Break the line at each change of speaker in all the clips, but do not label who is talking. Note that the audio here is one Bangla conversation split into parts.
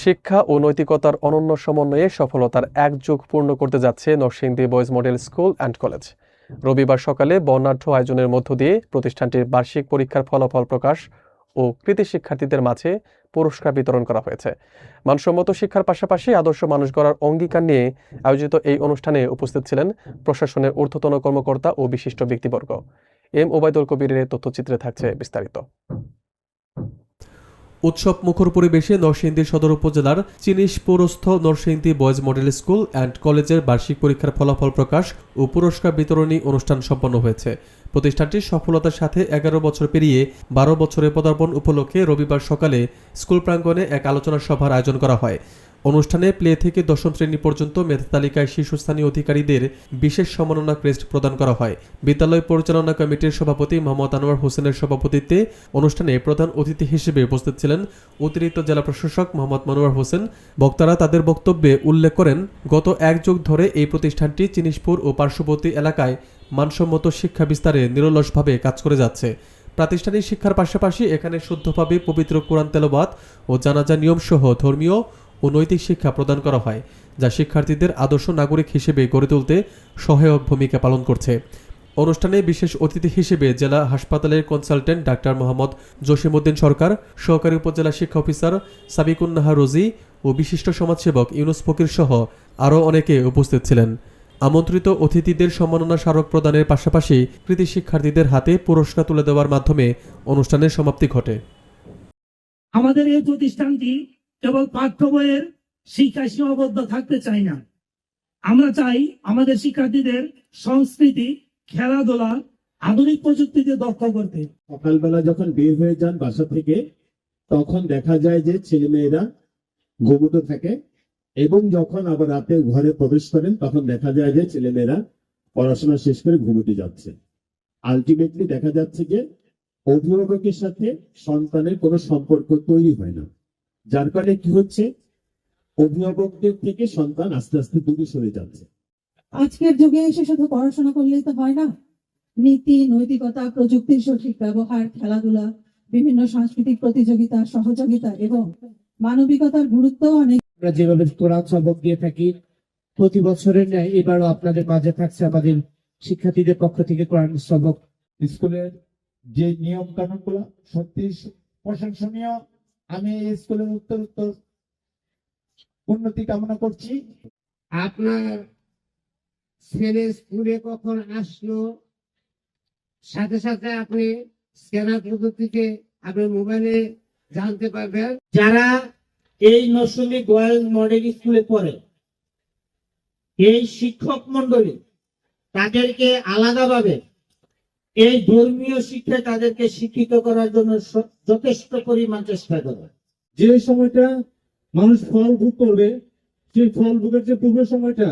শিক্ষা ও নৈতিকতার অনন্য সমন্বয়ে সফলতার এক যুগ পূর্ণ করতে যাচ্ছে Narsingdi boys model school and college. রবিবার সকালে বর্ণাঢ্য আয়োজনের মধ্য দিয়ে প্রতিষ্ঠানটির বার্ষিক পরীক্ষার ফলাফল প্রকাশ ও কৃতি শিক্ষার্থীদের মাঝে পুরস্কার বিতরণ করা হয়েছে। মানসম্মত শিক্ষার পাশাপাশি আদর্শ মানুষ গড়ার অঙ্গীকার নিয়ে আয়োজিত এই অনুষ্ঠানে উপস্থিত ছিলেন প্রশাসনের ঊর্ধ্বতন কর্মকর্তা ও বিশিষ্ট ব্যক্তিবর্গ। এম ওবায়দুল কবিরের তথ্যচিত্রে থাকছে বিস্তারিত। উৎসব মুখর পরিবেশে নরসিংদী সদর উপজেলার চিনিশপুরস্থ Narsingdi boys model school and কলেজের বার্ষিক পরীক্ষার ফলাফল প্রকাশ ও পুরস্কার বিতরণী অনুষ্ঠান সম্পন্ন হয়েছে। প্রতিষ্ঠানটির সফলতার সাথে 11 বছর পেরিয়ে 12 বছরে পদার্পণ উপলক্ষে রবিবার সকালে স্কুল প্রাঙ্গণে এক আলোচনা সভার আয়োজন করা হয়। অনুষ্ঠানে প্লে থেকে দশম শ্রেণী পর্যন্ত মেধা তালিকায় শীর্ষস্থানীয় অধিকারীদের বিশেষ সম্মাননা ক্রেস্ট প্রদান করা হয়। বিদ্যালয় পরিচালনা কমিটির সভাপতি মোহাম্মদ আনোয়ার হোসেনের সভাপতিত্বে অনুষ্ঠানে প্রধান অতিথি হিসেবে উপস্থিত ছিলেন অতিরিক্ত জেলা প্রশাসক মোহাম্মদ মনোয়ার হোসেন। বক্তারা তাদের বক্তব্যে উল্লেখ করেন, গত এক যুগ ধরে এই প্রতিষ্ঠানটি চিনিশপুর ও পার্শ্ববর্তী এলাকায় মানসম্মত শিক্ষা বিস্তারে নিরলসভাবে কাজ করে যাচ্ছে। প্রাতিষ্ঠানিক শিক্ষার পাশাপাশি এখানে শুদ্ধভাবে পবিত্র কোরআন তেলাওয়াত ও জানাজা নিয়মসহ ধর্মীয় ও নৈতিক শিক্ষা প্রদান করা হয়, যা শিক্ষার্থীদের আদর্শ নাগরিক হিসেবে গড়ে তুলতে সহায়ক ভূমিকা পালন করছে। অনুষ্ঠানে বিশেষ অতিথি হিসেবে জেলা হাসপাতালের কনসালটেন্ট ডাক্তার মোহাম্মদ জসিমউদ্দিন সরকার, সহকারী উপজেলা শিক্ষা অফিসার সাবিকুন্নাহার রোজি ও বিশিষ্ট সমাজসেবক ইউনুস ফকির সহ আরও অনেকে উপস্থিত ছিলেন। আমন্ত্রিত অতিথিদের সম্মাননা স্মারক প্রদানের পাশাপাশি কৃতি শিক্ষার্থীদের হাতে পুরস্কার তুলে দেওয়ার মাধ্যমে অনুষ্ঠানের সমাপ্তি ঘটে।
আমাদের এই প্রতিষ্ঠানটি কেবল পাঠ্য বইয়ের শিক্ষায় সীমাবদ্ধ থাকতে চাই না। আমরা চাই আমাদের শিক্ষার্থীদের সংস্কৃতি, খেলাধুলা, আধুনিক প্রযুক্তিতে দক্ষ করতে।
সকালবেলা যখন বের হয়ে যান বাসা থেকে, তখন দেখা যায় যে ছেলেমেয়েরা ঘুমোতে থাকে, এবং যখন আবার রাতে ঘরে প্রবেশ করেন তখন দেখা যায় যে ছেলেমেয়েরা পড়াশোনা শেষ করে ঘুমোতে যাচ্ছে। আলটিমেটলি দেখা যাচ্ছে যে অভিভাবকের সাথে সন্তানের কোনো সম্পর্ক তৈরি হয় না, যার কারণে কি হচ্ছে, অভিভাবকদের থেকে সন্তান আস্তে আস্তে দূরে সরে যাচ্ছে।
আজকের যুগে এসে শুধু পড়াশোনা করলেই তো হয় না, নীতি, নৈতিকতা, প্রযুক্তির সঠিক ব্যবহার, খেলাধুলা, বিভিন্ন সাংস্কৃতিক প্রতিযোগিতা, সহযোগিতা এবং মানবিকতার গুরুত্ব অনেক।
আমরা যেভাবে কোরআন সবক দিয়ে থাকি, প্রতি বছরের ন্যায় এবারও আপনাদের মাঝে থাকছে আমাদের শিক্ষার্থীদের পক্ষ থেকে কোরআন সবক।
স্কুলের যে নিয়ম কানুন গুলো সত্যি প্রশংসনীয়। আমি এই স্কুলের উত্তর উন্নতি কামনা করছি।
আপনার ছেলে স্কুলে কখন আসলো, সাথে সাথে আপনি স্ক্যানার পদ্ধতিতে আপনার মোবাইলে জানতে পারবেন।
যারা এই নরসিংদী বয়েজ মডেল স্কুলে পড়ে, এই শিক্ষক মন্ডলী তাদেরকে আলাদাভাবে এই ধর্মীয় শিক্ষায় তাদেরকে শিক্ষিত করার জন্য যথেষ্ট পরিমাণ চেষ্টা করে।
যে সময়টা মানুষ ফল ভোগ করবে, সেই ফল ভোগের যে পূর্ব সময়টা,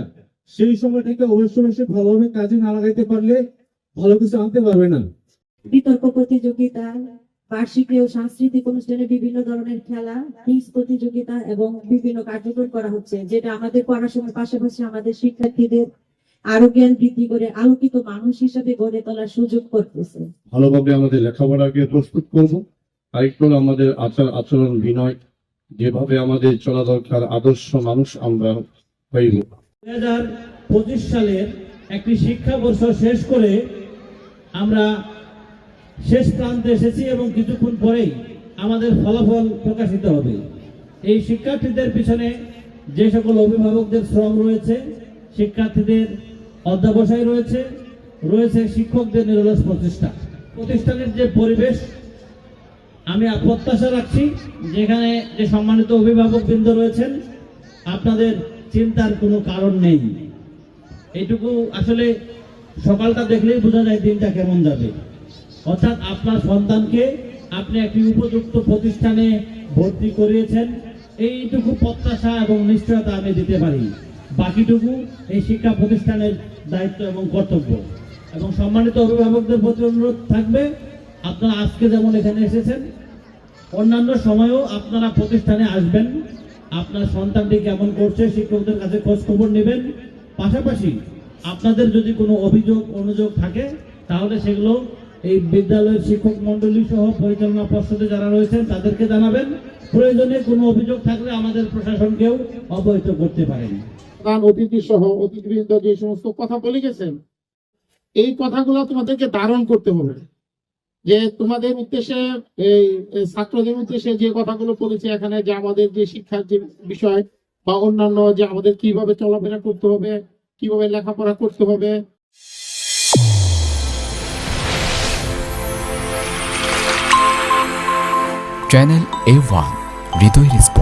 সেই সময়টাকে অবশ্যই ভালোভাবে কাজে না লাগাইতে পারলে ভালো কিছু আনতে পারবে না।
বিতর্ক প্রতিযোগিতা, বার্ষিক ও সাংস্কৃতিক অনুষ্ঠানে বিভিন্ন ধরনের খেলা, কুইজ প্রতিযোগিতা এবং বিভিন্ন কার্যক্রম করা হচ্ছে, যেটা আমাদের পড়াশোনার পাশাপাশি আমাদের শিক্ষার্থীদের আরো জ্ঞান বৃদ্ধি করে আলোকিত মানুষ হিসেবে গড়ে তোলার সুযোগ করতেছে।
ভালোভাবে আমাদের লেখাপড়াকে প্রস্তুত করব, আরেকটু আমাদের আচরণ বিনয়, যেভাবে আমাদের চলা দরকার, আদর্শ মানুষ আমরা হইব।
2025 সালের একটি শিক্ষাবর্ষ শেষ করে আমরা শেষ প্রান্তে এসেছি এবং কিছুক্ষণ পরেই আমাদের ফলাফল প্রকাশিত হবে। এই শিক্ষার্থীদের পিছনে যে সকল অভিভাবকদের শ্রম রয়েছে, শিক্ষার্থীদের অধ্যবসায় রয়েছে শিক্ষকদের নিরলস প্রচেষ্টা। প্রতিষ্ঠানের যে পরিবেশ, আমি প্রত্যাশা রাখছি যেখানে যে সম্মানিত অভিভাবক বৃন্দ রয়েছেন, আপনাদের চিন্তার কোনো কারণ নেই। এইটুকু আসলে সকালটা দেখলেই বোঝা যায় দিনটা কেমন যাবে। অর্থাৎ আপনার সন্তানকে আপনি একটি উপযুক্ত প্রতিষ্ঠানে ভর্তি করিয়েছেন, এইটুকু প্রত্যাশা এবং নিশ্চয়তা আমি দিতে পারি। বাকিটুকু এই শিক্ষা প্রতিষ্ঠানের দায়িত্ব এবং কর্তব্য। এবং সম্মানিত অভিভাবকদের প্রতি অনুরোধ থাকবে, আপনারা আজকে যেমন এখানে এসেছেন, অন্যান্য সময়েও আপনারা প্রতিষ্ঠানে আসবেন, আপনার সন্তানটি কেমন করছে শিক্ষকদের কাছে খোঁজ খবর নেবেন। পাশাপাশি আপনাদের যদি কোনো অনুযোগ থাকে তাহলে সেগুলো এই বিদ্যালয়ের শিক্ষক মন্ডলী সহ পরিচালনা পর্ষদে যারা রয়েছেন তাদেরকে জানাবেন। প্রয়োজনে কোনো অভিযোগ থাকলে আমাদের প্রশাসনকেও অবহিত করতে পারেন।
প্রধান অতিথি সহ অতিথিবৃন্দ যে সমস্ত কথা বলে গেছেন, এই কথাগুলো তোমাদেরকে ধারণ করতে হবে। যে তোমাদের উদ্দেশ্যে, এই ছাত্রদের উদ্দেশ্যে যে কথাগুলো বলেছে এখানে, যে আমাদের যে শিক্ষার যে বিষয় বা অন্যান্য, যে আমাদের কিভাবে চলাফেরা করতে হবে, কিভাবে লেখাপড়া করতে হবে।
চ্যানেল A1 হৃদয়ের স্পর্শ।